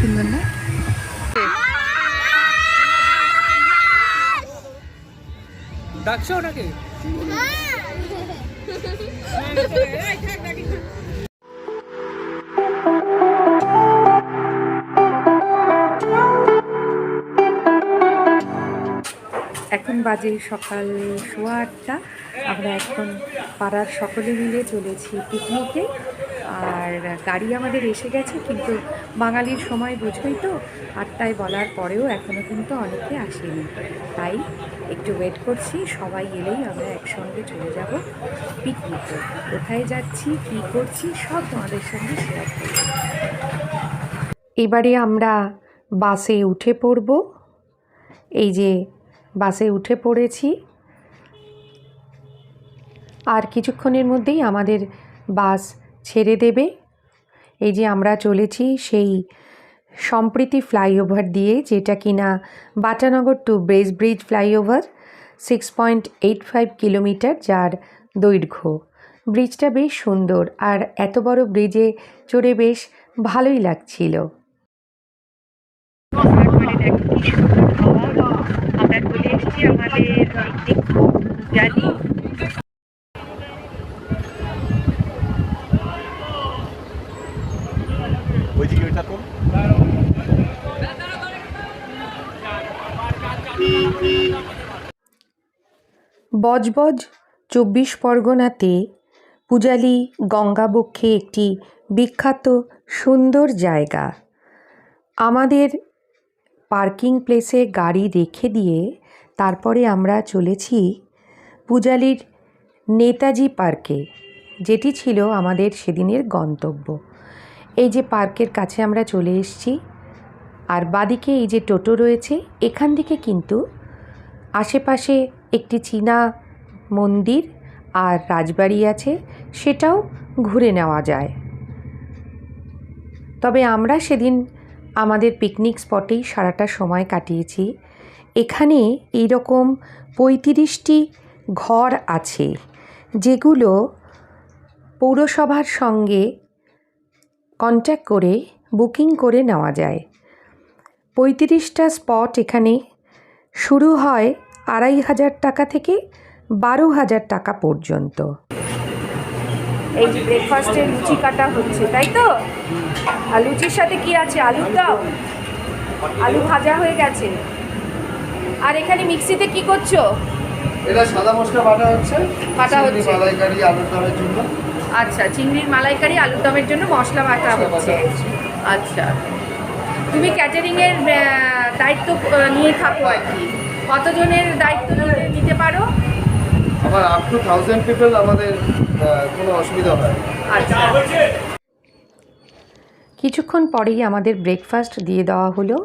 সুন্দর না? ডাকছো নাকি? এখন বাজে সকাল 8:15। আমরা এখন পাড়ার সকলে মিলে চলেছি পিকনিকে। আর গাড়ি আমাদের এসে গেছে, কিন্তু বাঙালির সময় বুঝোই তো, 8টায় বলার পরেও এখনও কিন্তু অনেকে আসেনি। তাই একটু ওয়েট করছি, সবাই এলেই আমরা একসঙ্গে চলে যাব পিকনিকে। কোথায় যাচ্ছি, কী করছি, সব তোমাদের সঙ্গে শেয়ার করব। এবারে আমরা বাসে উঠে পড়ব। এই যে বাসে উঠে পড়েছি, আর কিছুক্ষণের মধ্যেই আমাদের বাস ছেড়ে দেবে। এই যে আমরা চলেছি সেই সম্প্রীতি ফ্লাইওভার দিয়ে, যেটা কিনা Batanagar two bridge flyover, 6.85 kilometre যার দৈর্ঘ্য। ব্রিজটা বেশ সুন্দর, আর এত বড় ব্রিজে চড়ে বেশ ভালোই লাগছিল। আমরা চলে এসেছি আমাদের পিকনিক জানি। বজবজ 24 পরগনাতে পূজালি গঙ্গাবক্ষে একটি বিখ্যাত সুন্দর জায়গা। আমাদের পার্কিং প্লেসে গাড়ি রেখে দিয়ে তারপরে আমরা চলেছি পূজালির নেতাজি পার্কে, যেটি ছিল আমাদের সেদিনের গন্তব্য। এই যে পার্কের কাছে আমরা চলে এসেছি, আর বাদিকে এই যে টোটো রয়েছে, এখান থেকে কিন্তু আশেপাশে একটি চীনা মন্দির আর রাজবাড়ি আছে, সেটাও ঘুরে নেওয়া যায়। তবে আমরা সেদিন আমাদের পিকনিক স্পটেই সারাটা সময় কাটিয়েছি। এখানে এইরকম 35টি ঘর আছে, যেগুলো পৌরসভার সঙ্গে কন্ট্যাক্ট করে বুকিং করে নেওয়া যায়। 35টা স্পট এখানে শুরু হয় 2,500 টাকা থেকে 12,000 টাকা পর্যন্ত। এই যে ব্রেকফাস্টে লুচি কাটা হচ্ছে, তাই তো? আর লুচির সাথে কি আছে? আলুর দাও, আলু ভাজা হয়ে গেছে। আর এখানে মিক্সিতে কি করছো? এটা সাদা মশলা বাটা হচ্ছে মালাইকারি আলুর দমের জন্য। আচ্ছা, চিংড়ির মালাইকারি আলুর দমের জন্য মশলা বাটা হচ্ছে। আচ্ছা, তুমি ক্যাটারিংয়ের দায়িত্ব নিয়ে থাকো আর কি। কতজনের দায়িত্ব নিতে পারো? আমার আপ টু 1000 পিপল, আমাদের কোনো অসুবিধা হয়। আচ্ছা, কিছুক্ষণ পরেই আমাদের ব্রেকফাস্ট দিয়ে দেওয়া হলো।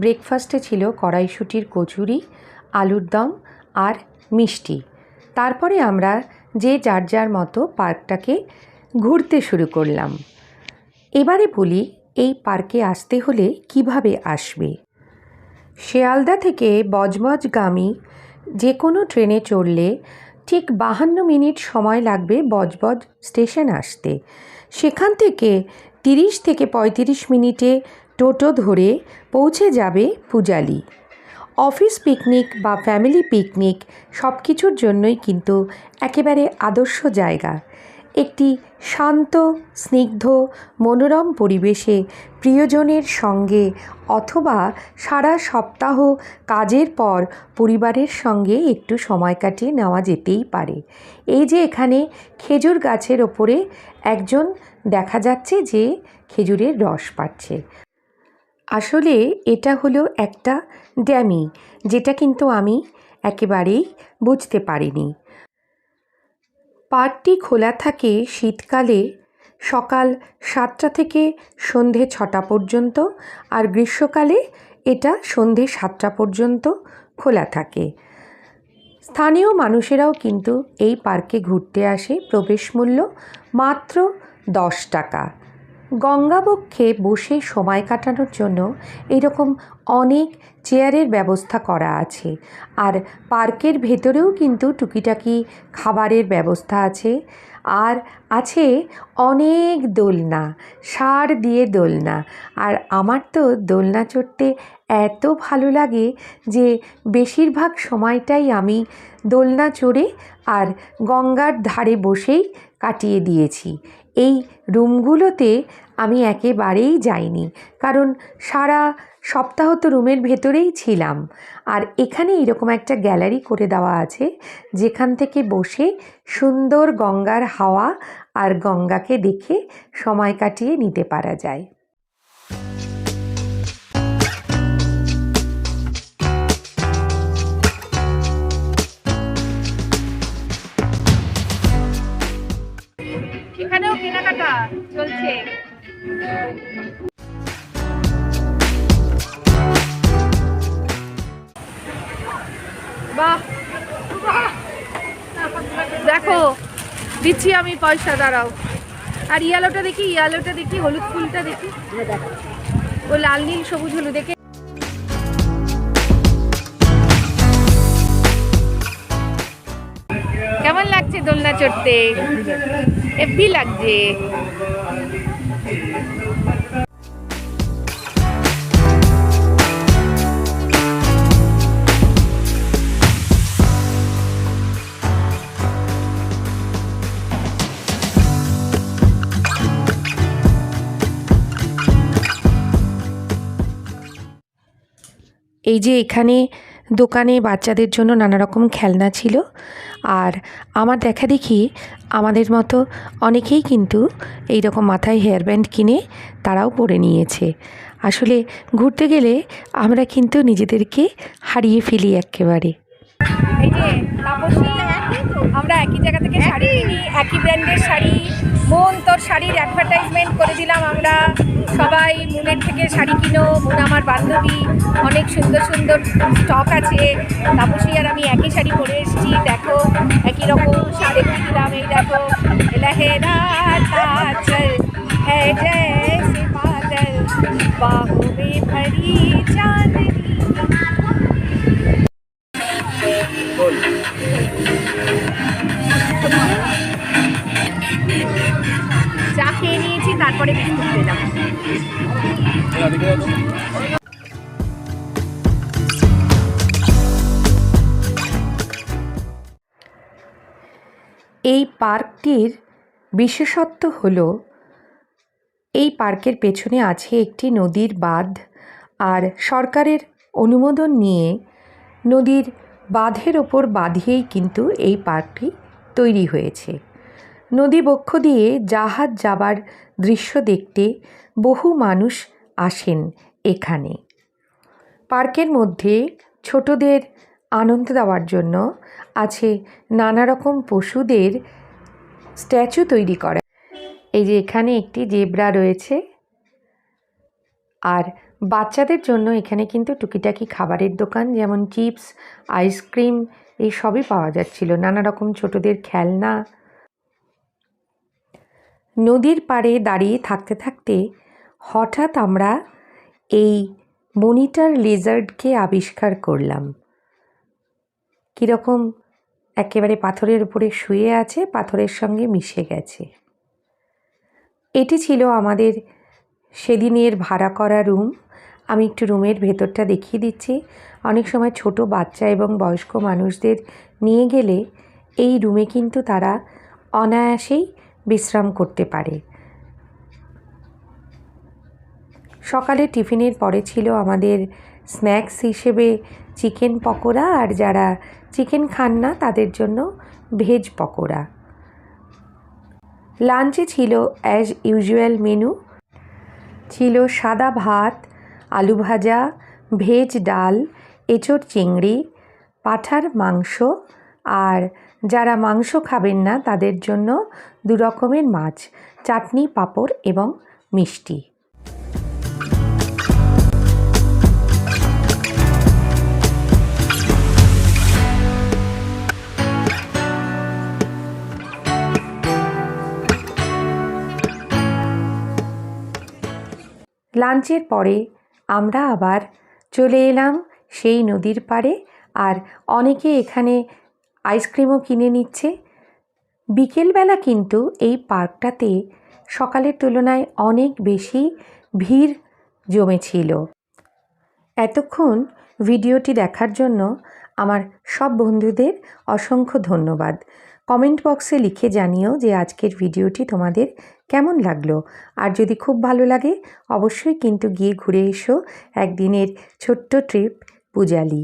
ব্রেকফাস্টে ছিল কড়াইশুঁটির কচুরি, আলুর দম আর মিষ্টি। তারপরে আমরা যে যার যার মতো পার্কটাকে ঘুরতে শুরু করলাম। এবারে বলি, এই পার্কে আসতে হলে কিভাবে আসবে। শিয়ালদা থেকে বজবজগামী যে কোনো ট্রেনে চড়লে ঠিক 52 মিনিট সময় লাগবে বজবজ স্টেশন আসতে। সেখান থেকে 30 থেকে 35 মিনিটে টোটো ধরে পৌঁছে যাবে পূজালি। অফিস পিকনিক বা ফ্যামিলি পিকনিক সব কিছুর জন্যই কিন্তু একেবারে আদর্শ জায়গা। একটি শান্ত, স্নিগ্ধ, মনোরম পরিবেশে প্রিয়জনের সঙ্গে অথবা সারা সপ্তাহ কাজের পর পরিবারের সঙ্গে একটু সময় কাটিয়ে নেওয়া যেতেই পারে। এই যে এখানে খেজুর গাছের ওপরে একজন দেখা যাচ্ছে যে খেজুরের রস পাচ্ছে। আসলে এটা হলো একটা ড্যামি, যেটা কিন্তু আমি একেবারেই বুঝতে পারিনি। পার্কটি খোলা থাকে শীতকালে সকাল 7টা থেকে সন্ধে 6টা পর্যন্ত, আর গ্রীষ্মকালে এটা সন্ধে 7টা পর্যন্ত খোলা থাকে। স্থানীয় মানুষেরাও কিন্তু এই পার্কে ঘুরতে আসে। প্রবেশ মূল্য মাত্র 10 টাকা। গঙ্গাবক্ষে বসে সময় কাটানোর জন্য এইরকম অনেক চেয়ারের ব্যবস্থা করা আছে। আর পার্কের ভেতরেও কিন্তু টুকিটাকি খাবারের ব্যবস্থা আছে। আর আছে অনেক দোলনা, ষাঁড় দিয়ে দোলনা। আর আমার তো দোলনা চড়তে এত ভালো লাগে যে বেশিরভাগ সময়টাই আমি দোলনা চড়ে আর গঙ্গার ধারে বসেই কাটিয়ে দিয়েছি। এই রুমগুলোতে আমি একেবারেই যাইনি, কারণ সারা সপ্তাহ তো রুমের ভেতরেই ছিলাম। আর এখানে এরকম একটা গ্যালারি করে দেওয়া আছে, যেখান থেকে বসে সুন্দর গঙ্গার হাওয়া আর গঙ্গাকে দেখে সময় কাটিয়ে নিতে পারা যায়। এখানেও কেনাকাটা চলছে। বাহ, দেখো দিচ্ছি আমি পয়সা, দাঁড়াও। আর ইয়ালোটা দেখি, ইয়ালোটা দেখি, হলুদ ফুলটা দেখি, ও লাল নীল সবুজ হলুদ দেখে। কেমন লাগছে দোলনা চড়তে? হেব্বি লাগছে। এই যে এখানে দোকানে বাচ্চাদের জন্য নানা রকম খেলনা ছিল। আর আমার দেখা দেখি আমাদের মতো অনেকেই কিন্তু এই রকম মাথায় হেয়ার ব্যান্ড কিনে তারাও পরে নিয়েছে। আসলে ঘুরতে গেলে আমরা কিন্তু নিজেদেরকে হারিয়ে ফেলি একেবারে। এই যে তাপসী, আমরা একই জায়গা থেকে শাড়ি কিনি, একই ব্র্যান্ডের শাড়ি। মন তোর শাড়ির অ্যাডভার্টাইজমেন্ট করে দিলাম আমরা সবাই। মনের থেকে শাড়ি কিনো, মন আমার বান্ধবী, অনেক সুন্দর সুন্দর স্টক আছে। তাপসী আর আমি একই শাড়ি পরে এসেছি, দেখো একই রকম শাড়ি কিনলাম। এই দেখো, লহেরা চল है जैसे बादल बाहों में भरी चांदनी। চা খেয়ে নিয়েছি, তারপরে বিস্কুট খেলাম। এই পার্কটির বিশেষত্ব হলো এই পার্কের পেছনে আছে একটি নদীর বাঁধ। আর সরকারের অনুমোদন নিয়ে নদীর বাঁধের ওপর বাঁধিয়েই কিন্তু এই পার্কটি তৈরি হয়েছে। নদী বক্ষ দিয়ে জাহাজ যাবার দৃশ্য দেখতে বহু মানুষ আসেন এখানে। পার্কের মধ্যে ছোটদের আনন্দ দেওয়ার জন্য আছে নানা রকম পশুদের স্ট্যাচু তৈরি করা। এই যে এখানে একটি জেব্রা রয়েছে। আর বাচ্চাদের জন্য এখানে কিন্তু টুকিটাকি খাবারের দোকান, যেমন চিপস, আইসক্রিম, এই সবই পাওয়া যাচ্ছিল, নানা রকম ছোটদের খেলনা। নদীর পাড়ে দাঁড়িয়ে থাকতে থাকতে হঠাৎ আমরা এই মনিটর লিজার্ডকে আবিষ্কার করলাম। কীরকম একেবারে পাথরের উপরে শুয়ে আছে, পাথরের সঙ্গে মিশে গেছে। এটি ছিল আমাদের সেদিনের ভাড়া করা রুম। আমি একটু রুমের ভেতরটা দেখিয়ে দিচ্ছি। অনেক সময় ছোট বাচ্চা এবং বয়স্ক মানুষদের নিয়ে গেলে এই রুমে কিন্তু তারা অনায়াসেই বিশ্রাম করতে পারে। সকালে টিফিনের পরে ছিল আমাদের স্ন্যাক্স হিসেবে চিকেন পকোড়া, আর যারা চিকেন খান না তাদের জন্য ভেজ পকোড়া। লাঞ্চে ছিল অ্যাজ ইউজুয়াল মেনু, ছিল সাদা ভাত, আলু ভাজা, ভেজ ডাল, এঁচোড় চিংড়ি, পাঁঠার মাংস, আর যারা মাংস খাবেন না তাদের জন্য 2 রকমের মাছ, চাটনি, পাঁপড় এবং মিষ্টি। লাঞ্চের পরে আমরা আবার চলে এলাম সেই নদীর পাড়ে, আর অনেকে এখানে আইসক্রিমও কিনে নিচ্ছে। বিকেলবেলা কিন্তু এই পার্কটাতে সকালের তুলনায় অনেক বেশি ভিড় জমেছিল। এতক্ষণ ভিডিওটি দেখার জন্য আমার সব বন্ধুদের অসংখ্য ধন্যবাদ। কমেন্ট বক্সে লিখে জানিও যে আজকের ভিডিওটি তোমাদের কেমন লাগলো। আর যদি খুব ভালো লাগে অবশ্যই কিন্তু গিয়ে ঘুরে এসো একদিনের ছোট্ট ট্রিপ পূজালি।